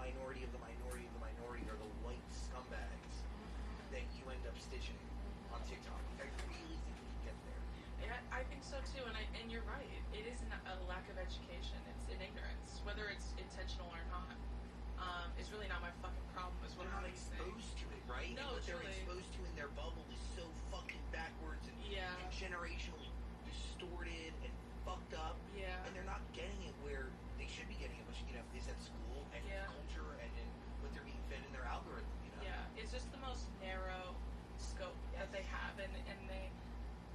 minority of the minority of the minority are the white scumbags that you end up stitching on TikTok. I really think we can get there. Yeah, I think so too, and you're right. It isn't a lack of education; it's an ignorance, whether it's intentional or not. It's really not my fucking problem. Is what They're not I'm exposed to it, right? No, and what truly. they're exposed to in their bubble is so fucking backwards and generationally distorted and fucked up. Yeah. And they're not getting it where they should be getting it, which is at school and in culture and in what they're being fed in their algorithm. Yeah, it's just the most narrow scope that they have, and they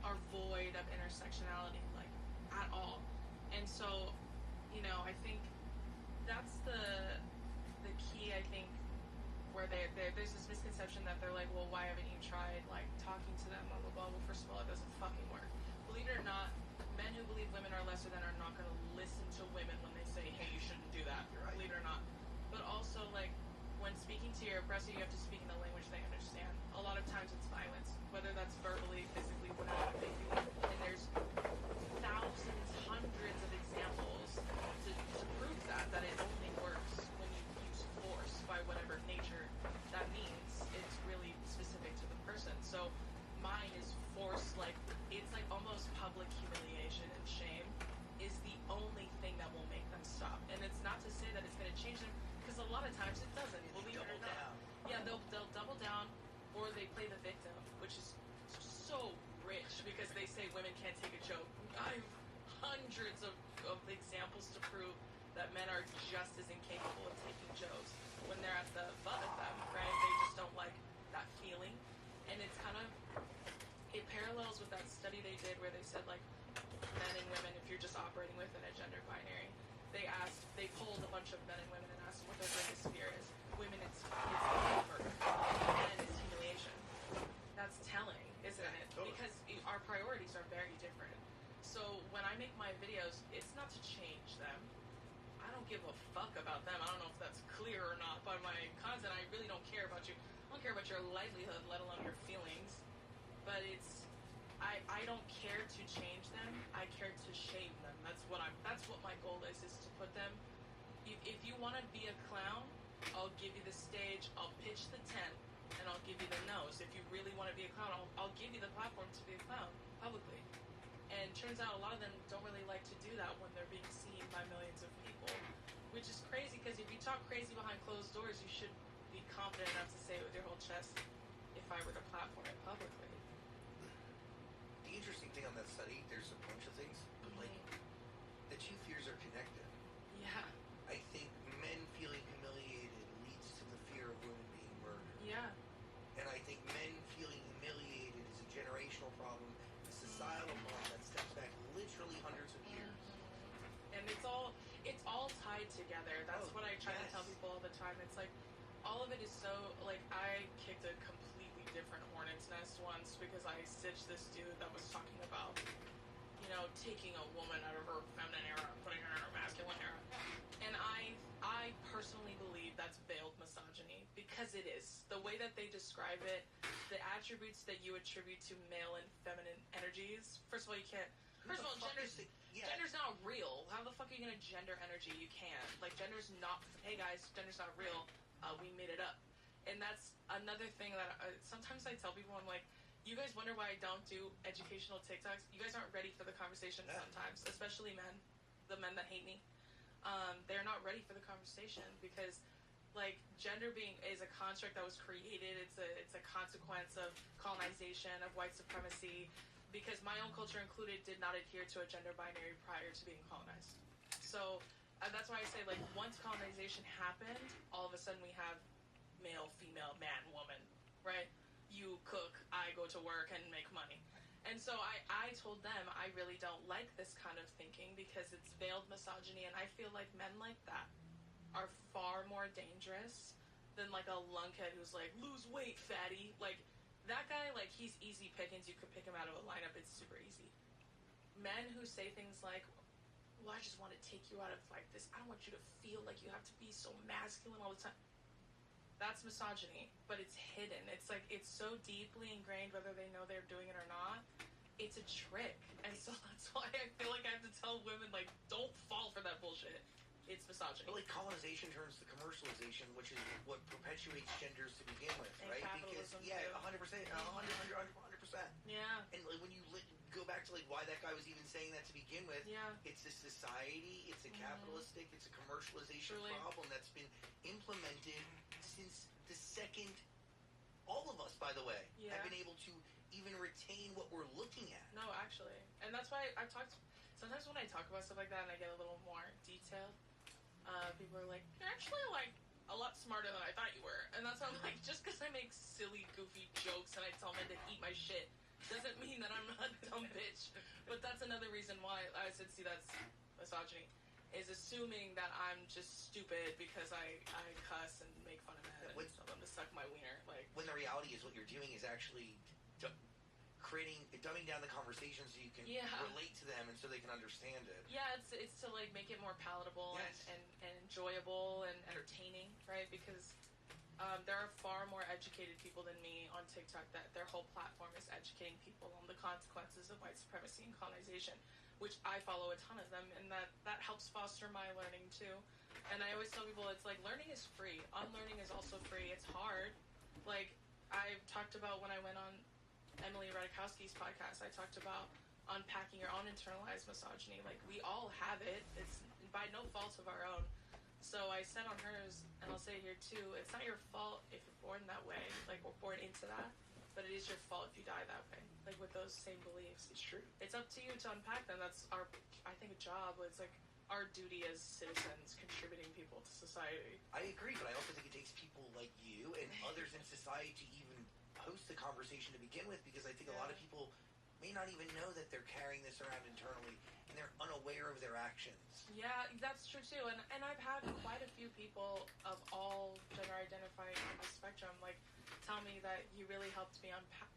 are void of intersectionality, like, at all. And so, I think that's the key, I think, where there's this misconception that they're like, well, why haven't you tried, like, talking to them on the bubble? First of all, it doesn't fucking work. Believe it or not, men who believe women are lesser than are not going to listen to women when they say, hey, you shouldn't do that. Right. Believe it or not. But also, like, when speaking to your oppressor, you have to speak in a language they understand. A lot of times it's violence, whether that's verbally, physically, whatever it may be. And there's thousands, hundreds of examples to prove that it only works when you use force by whatever nature that means. It's really specific to the person. So mine is force, like, it's like almost public humiliation and shame is the only thing that will make them stop. And it's not to say that it's going to change them, because a lot of times it doesn't. Believe it or not. Yeah, they'll double down, or they play the victim, which is so rich because they say women can't take a joke. I have hundreds of examples to prove that men are just as incapable of taking jokes when they're at the butt of them, right? They just don't like that feeling. And it's kind of, it parallels with that study they did where they said, like, men and women, if you're just operating within a gender binary, they polled a bunch of men and women and asked them what their greatest fear is. Women, it's comfort, and it's humiliation. That's telling, isn't it? Totally. Because our priorities are very different. So when I make my videos, it's not to change them. I don't give a fuck about them. I don't know if that's clear or not by my content. I really don't care about you. I don't care about your livelihood, let alone your feelings. But it's, I don't care to change them. I care to shame them. That's what my goal is to put them. If you want to be a clown, I'll give you the stage, I'll pitch the tent, and I'll give you the nose. If you really want to be a clown, I'll give you the platform to be a clown publicly. And turns out a lot of them don't really like to do that when they're being seen by millions of people, which is crazy because if you talk crazy behind closed doors, you should be confident enough to say it with your whole chest if I were to platform it publicly. The interesting thing on that study, there's a bunch of things, but like the two fears are connected. Yeah. I think men feeling humiliated leads to the fear of women being murdered. Yeah. And I think men feeling humiliated is a generational problem, a societal problem that steps back literally hundreds of years. And it's all tied together. That's what I try to tell people all the time. It's like all of it is so, like, I kicked a completely different hornet's nest once because I stitched this dude that was talking about, taking a woman out of her feminine era and putting her in her masculine era. And I personally believe that's veiled misogyny because it is. The way that they describe it, the attributes that you attribute to male and feminine energies, first of all, you can't. First of all, gender's not real. How the fuck are you going to gender energy? You can't. Like, gender's not, hey guys, gender's not real. We made it up. And that's another thing that sometimes I tell people, I'm like, you guys wonder why I don't do educational TikToks? You guys aren't ready for the conversation sometimes, especially men, the men that hate me. They're not ready for the conversation because, like, gender is a construct that was created. It's a consequence of colonization, of white supremacy, because my own culture included did not adhere to a gender binary prior to being colonized. So that's why I say, like, once colonization happened, all of a sudden we have male, female, man, woman, right? You cook, I go to work and make money. And so I told them I really don't like this kind of thinking because it's veiled misogyny, and I feel like men like that are far more dangerous than, like, a lunkhead who's like, lose weight, fatty. Like, that guy, like, he's easy pickings. You could pick him out of a lineup. It's super easy. Men who say things like, well, I just want to take you out of, like, this. I don't want you to feel like you have to be so masculine all the time. That's misogyny, but it's hidden. It's like, it's so deeply ingrained whether they know they're doing it or not. It's a trick. And so that's why I feel like I have to tell women, like, don't fall for that bullshit. it's misogyny. But like colonization turns to commercialization, which is what perpetuates genders to begin with, And right? capitalism, Because yeah, too. 100%, 100%. Yeah. And like when you go back to like why that guy was even saying that to begin with, Yeah. it's a society, it's a capitalistic, it's a commercialization Truly. problem that's been implemented since the second. All of us, by the way, Yeah. have been able to even retain what we're looking at. No, actually. And that's why I've talked, sometimes when I talk about stuff like that and I get a little more detailed, people are like, you're actually like a lot smarter than I thought you were. And that's why I'm like, just because I make silly, goofy jokes and I tell men to eat my shit doesn't mean that I'm not a dumb bitch. But that's another reason why I said, see, that's misogyny, is assuming that I'm just stupid because I cuss and make fun of men and tell them to suck my wiener. Like, when the reality is what you're doing is actually dumbing down the conversation so you can relate to them and so they can understand it. Yeah, it's to like make it more palatable and enjoyable and entertaining, right? Because there are far more educated people than me on TikTok that their whole platform is educating people on the consequences of white supremacy and colonization, which I follow a ton of them, and that helps foster my learning too. And I always tell people, it's like learning is free. Unlearning is also free. It's hard. Like, I talked about when I went on Emily Ratajkowski's podcast, I talked about unpacking your own internalized misogyny. Like, we all have it. It's by no fault of our own. So I said on hers, and I'll say it here too, it's not your fault if you're born that way, like, or born into that, but it is your fault if you die that way, like, with those same beliefs. It's true. It's up to you to unpack them. That's our, I think, a job. It's like our duty as citizens, contributing people to society. I agree, but I also think it takes people like you and others in society to even host the conversation to begin with, because I think a lot of people may not even know that they're carrying this around internally and they're unaware of their actions. Yeah, that's true too. And I've had quite a few people of all gender identifying on the spectrum like tell me that you really helped me unpack.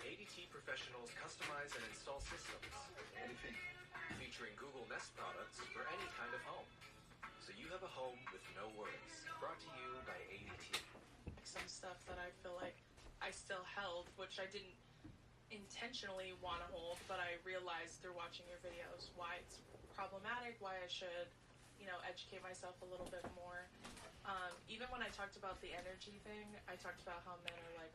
ADT professionals customize and install systems, Anything. featuring Google Nest products for any kind of home. So you have a home with no worries. Brought to you by ADT. Some stuff that I feel like I still held, which I didn't intentionally want to hold, but I realized through watching your videos why it's problematic, why I should, educate myself a little bit more. Even when I talked about the energy thing, I talked about how men are like,